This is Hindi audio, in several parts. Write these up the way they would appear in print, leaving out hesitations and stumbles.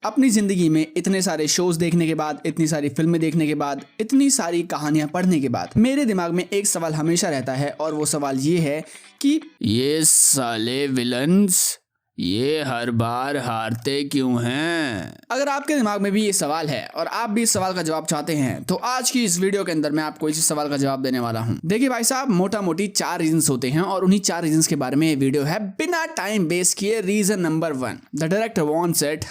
अपनी जिंदगी में इतने सारे शोज देखने के बाद, इतनी सारी फिल्में देखने के बाद, इतनी सारी कहानियां पढ़ने के बाद मेरे दिमाग में एक सवाल हमेशा रहता है और वो सवाल ये है कि ये साले विलन्स ये हर बार हारते क्यों हैं। अगर आपके दिमाग में भी ये सवाल है और आप भी इस सवाल का जवाब चाहते हैं तो आज की इस वीडियो के अंदर मैं आपको इस सवाल का जवाब देने वाला हूं। देखिए भाई साहब, मोटा मोटी 4 रीजंस होते हैं और उन्हीं 4 रीजंस के बारे में ये वीडियो है। बिना टाइम वेस्ट किए reason number 1, the director wants it.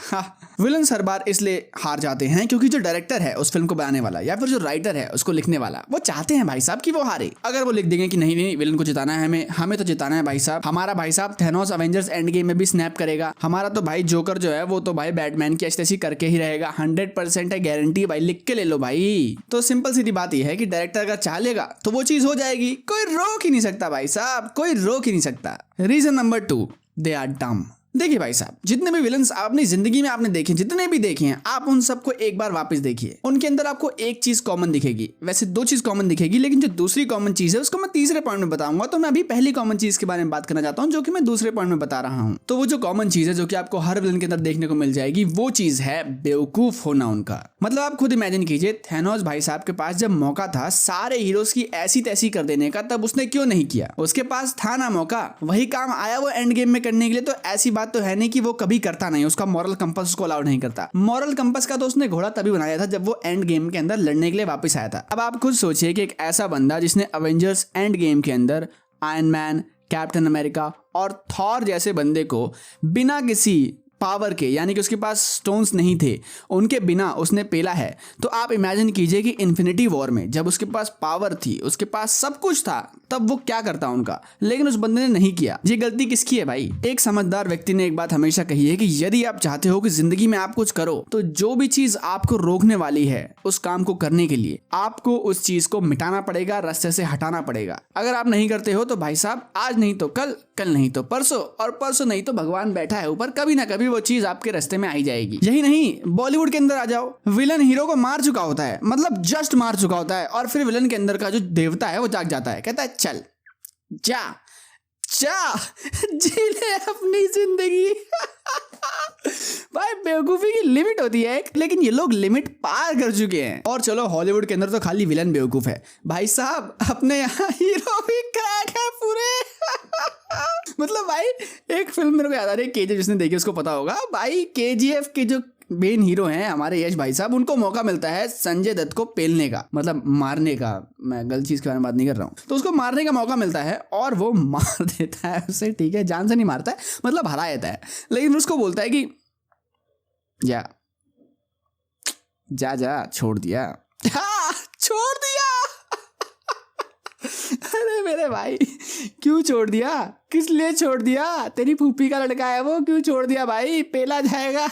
Villains हर बार इसलिए हार जाते हैं क्योंकि जो डायरेक्टर है उस फिल्म को बनाने वाला या फिर जो राइटर है उसको लिखने वाला, वो चाहते हैं भाई साहब कि वो हारे। अगर वो लिख देंगे कि नहीं नहीं विलन को जिताना है, हमें तो जिताना है भाई साहब, हमारा भाई साहब थैनोस अवेंजर्स एंड गेम में भी स्नैप करेगा, हमारा तो भाई जोकर जो है वो तो भाई बैटमैन की ऐसी करके ही रहेगा, 100% है गारंटी भाई, लिख के ले लो भाई। तो सिंपल सीधी बात यह है कि डायरेक्टर अगर चाह लेगा तो वो चीज हो जाएगी, कोई रोक ही नहीं सकता भाई साहब, कोई रोक ही नहीं सकता। Reason number 2, they are dumb. देखिए भाई साहब, जितने भी विलन्स अपनी जिंदगी में आपने देखे, जितने भी देखे हैं, आप उन सबको एक बार वापस देखिए। उनके अंदर आपको एक चीज कॉमन दिखेगी, वैसे 2 चीज कॉमन दिखेगी, लेकिन जो दूसरी कॉमन चीज है उसको मैं तीसरे पॉइंट में बताऊंगा। तो मैं अभी पहली कॉमन चीज के बारे में बात करना चाहता हूं जो कि मैं दूसरे पॉइंट में बता रहा हूं। तो वो जो कॉमन चीज है जो कि आपको हर विलन के अंदर देखने को मिल जाएगी, वो चीज है बेवकूफ होना उनका। मतलब आप खुद इमेजिन कीजिए, थैनोस भाई साहब के पास जब मौका था सारे हीरोज की ऐसी तैसी कर देने का, तब उसने क्यों नहीं किया? उसके पास था ना मौका, वही काम आया वो एंड गेम में करने के लिए। तो ऐसी बात तो है नहीं कि वो कभी करता नहीं, उसका मॉरल कंपास उसको अलाउड नहीं करता। मॉरल कंपास का तो उसने घोड़ा तभी बनाया था जब वो एंड गेम के अंदर लड़ने के लिए वापस आया था। अब आप खुद सोचिए कि एक ऐसा बंदा जिसने अवेंजर्स एंड गेम के अंदर आयरन मैन, कैप्टन अमेरिका और थॉर जैसे बंदे को बिना किसी पावर के, यानी कि उसके पास स्टोन्स नहीं थे, उनके बिना उसने पेला है। तो आप इमेजिन कीजिए कि इन्फिनिटी वॉर में जब उसके पास पावर थी, उसके पास सब कुछ था, तब वो क्या करता उनका, लेकिन उस बंदे ने नहीं किया। ये गलती किसकी है भाई? एक समझदार व्यक्ति ने एक बात हमेशा कही है कि यदि आप चाहते हो कि जिंदगी में आप कुछ करो, तो जो भी चीज आपको रोकने वाली है उस काम को करने के लिए, आपको उस चीज को मिटाना पड़ेगा, रास्ते से हटाना पड़ेगा। अगर आप नहीं करते हो तो भाई साहब, आज नहीं तो कल, कल नहीं तो परसों, और परसों नहीं तो भगवान बैठा है ऊपर, कभी ना कभी वो चीज आपके रास्ते में आई जाएगी। यही नहीं, बॉलीवुड के अंदर आ जाओ, विलन हीरो को मार चुका होता है, मतलब जस्ट मार चुका होता है, और फिर विलन के अंदर का जो देवता है वो जाग जाता है, कहता है चल जा जा जी ले अपनी जिंदगी। भाई बेवकूफी की लिमिट होती है, लेकिन ये लोग लिमिट पार कर चुके हैं। और चलो हॉलीवुड के अंदर तो खाली विलन बेवकूफ है भाई साहब, अपने यहाँ हीरो भी क्रैक है पूरे। मतलब भाई एक फिल्म मेरे को याद आ रही है, केजीएफ, जिसने देखी उसको पता होगा भाई। केजीएफ के जो मेन हीरो हैं हमारे यश भाई साहब, उनको मौका मिलता है संजय दत्त को पेलने का, मतलब मारने का, मैं गलत चीज के बारे में बात नहीं कर रहा हूँ। तो उसको मारने का मौका मिलता है और वो मार देता है उसे, ठीक है, जान से नहीं मारता है, मतलब हरा देता है, लेकिन उसको बोलता है कि जा जा जा, छोड़ दिया, हाँ छोड़ दिया। अरे मेरे भाई, क्यों छोड़ दिया? किस लिए छोड़ दिया? तेरी फूफी का लड़का है वो, क्यों छोड़ दिया भाई? पेला जाएगा।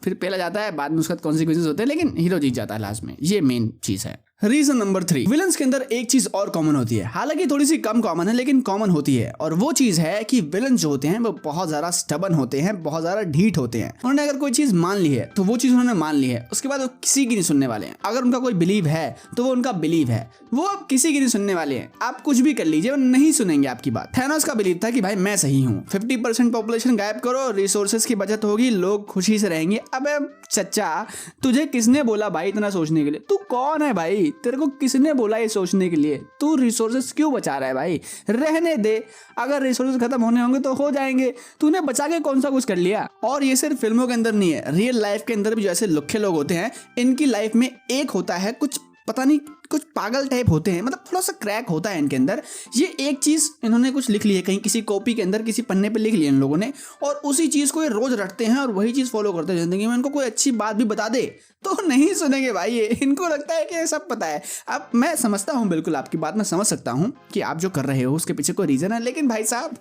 फिर पेला जाता है, बाद में उसका कॉन्सिक्वेंसेस होते हैं, लेकिन हीरो जीत जाता है लास्ट में। ये मेन चीज है। रीजन नंबर 3, विलन्स के अंदर एक चीज और कॉमन होती है, हालांकि थोड़ी सी कम कॉमन है लेकिन कॉमन होती है, और वो चीज है कि विलन जो होते हैं वो बहुत ज्यादा स्टबन होते हैं, बहुत ज्यादा ढीठ होते हैं। उन्होंने अगर कोई चीज मान ली है तो वो चीज उन्होंने मान ली है, उसके बाद वो किसी की नहीं सुनने वाले हैं। अगर उनका कोई बिलीव है तो वो उनका बिलीव है, वो अब किसी की नहीं सुनने वाले हैं। आप कुछ भी कर लीजिए, वो नहीं सुनेंगे आपकी बात। थैनोस का बिलीव था कि भाई मैं सही हूँ, 50% पॉपुलेशन गायब करो, रिसोर्सेज की बचत होगी, लोग खुशी से रहेंगे। अबे चच्चा, तुझे किसने बोला भाई इतना सोचने के लिए? तू कौन है भाई? तेरे को किसने बोला ये सोचने के लिए? तू रिसोर्सेज क्यों बचा रहा है भाई? रहने दे, अगर रिसोर्सेज खत्म होने होंगे तो हो जाएंगे, तूने बचा के कौन सा कुछ कर लिया? और ये सिर्फ फिल्मों के अंदर नहीं है, रियल लाइफ के अंदर भी जो ऐसे लुखे लोग होते हैं, इनकी लाइफ में एक होता है कुछ, पता नहीं, कुछ पागल टाइप होते हैं, मतलब थोड़ा सा क्रैक होता है इनके अंदर। ये एक चीज इन्होंने कुछ लिख ली है कहीं, किसी कॉपी के अंदर, किसी पन्ने पे लिख लिया इन लोगों ने, और उसी चीज को ये रोज रटते हैं और वही चीज फॉलो करते हैं जिंदगी में। इनको कोई अच्छी बात भी बता दे तो नहीं सुनेंगे भाई, ये इनको लगता है कि ये सब पता है। अब मैं समझता हूँ, बिल्कुल आपकी बात मैं समझ सकता हूँ कि आप जो कर रहे हो उसके पीछे कोई रीजन है, लेकिन भाई साहब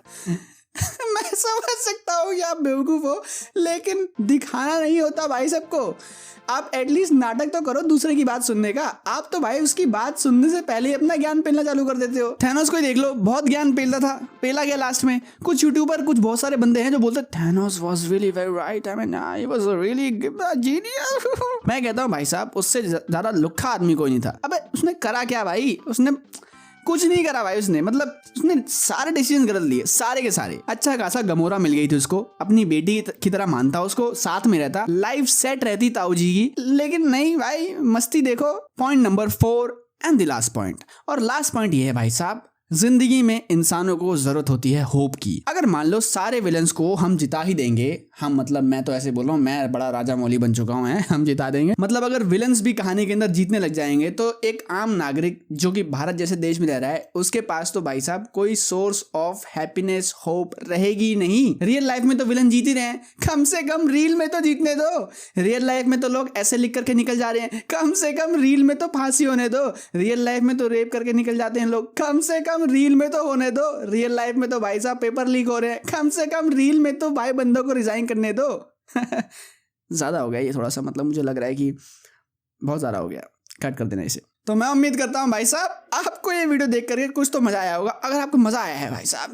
मैं समझ सकता हूँ कि आप बेवकूफ हो, लेकिन दिखाना नहीं होता भाई सबको। आप एटलीस्ट नाटक तो करो दूसरे की बात सुनने का। आप तो भाई उसकी बात सुनने से पहले ही अपना ज्ञान पेलना चालू कर देते हो। थैनोस को ही देख लो, बहुत ज्ञान पेलता था, पेला गया लास्ट में। कुछ यूट्यूबर, कुछ बहुत सारे बंदे हैं जो बोलते Thanos was really very right, I mean he was really genius. मैं कहता हूँ भाई साहब, उससे ज्यादा लुक्खा आदमी कोई नहीं था। अबे उसने करा क्या भाई? उसने कुछ नहीं करा भाई उसने, मतलब उसने सारे डिसीजन गलत लिए, सारे के सारे। अच्छा खासा गमोरा मिल गई थी उसको, अपनी बेटी की तरह मानता उसको, साथ में रहता, लाइफ सेट रहती ताऊ जी की, लेकिन नहीं भाई, मस्ती देखो। Point number 4 and the last point, और लास्ट पॉइंट ये है भाई साहब, जिंदगी में इंसानों को जरूरत होती है होप की। अगर मान लो सारे विलन्स को हम जिता ही देंगे, हम मतलब मैं तो ऐसे बोल रहा हूँ, मैं बड़ा राजा मौली बन चुका हूँ, हम जिता देंगे, मतलब अगर विलन्स भी कहानी के अंदर जीतने लग जाएंगे तो एक आम नागरिक जो कि भारत जैसे देश में रह रहा है, उसके पास तो भाई साहब कोई सोर्स ऑफ हैप्पीनेस होप रहेगी नहीं। रियल लाइफ में तो विलन जीत ही रहे हैं, कम से कम रील में तो जीतने दो। रियल लाइफ में तो लोग ऐसे लिख करके निकल जा रहे हैं, कम से कम रील में तो फांसी होने दो। रियल लाइफ में तो रेप करके निकल जाते हैं लोग, कम से कम रील में तो होने दो। रियल लाइफ में तो भाई साहब पेपर लीक हो रहे हैं, कम से कम रील में तो भाई बंदों को रिजाइन करने दो। ज्यादा हो गया ये थोड़ा सा, मतलब मुझे लग रहा है कि बहुत ज्यादा हो गया, कट कर देना इसे। तो मैं उम्मीद करता हूं भाई साहब आपको ये वीडियो देख करके कुछ तो मजा आया होगा। अगर आपको मजा आया है भाई साहब,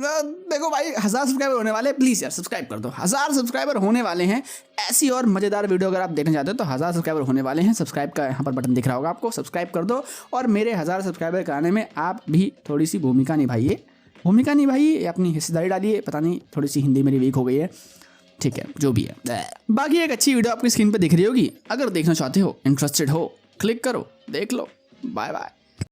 देखो भाई 1000 सब्सक्राइबर होने वाले, प्लीज यार सब्सक्राइब कर दो। 1000 सब्सक्राइबर होने वाले हैं, ऐसी और मजेदार वीडियो अगर आप देखना चाहते हो तो 1000 सब्सक्राइबर होने वाले हैं। सब्सक्राइब का यहाँ पर बटन दिख रहा होगा आपको, सब्सक्राइब कर दो। और मेरे 1000 सब्सक्राइबर कराने में आप भी थोड़ी सी भूमिका निभाइए, अपनी हिस्सेदारी डालिए। पता नहीं थोड़ी सी हिंदी मेरी वीक हो गई है, ठीक है, जो भी है। बाकी एक अच्छी वीडियो आपकी स्क्रीन पर दिख रही होगी, अगर देखना चाहते हो, इंटरेस्टेड हो, क्लिक करो, देख लो। Bye bye.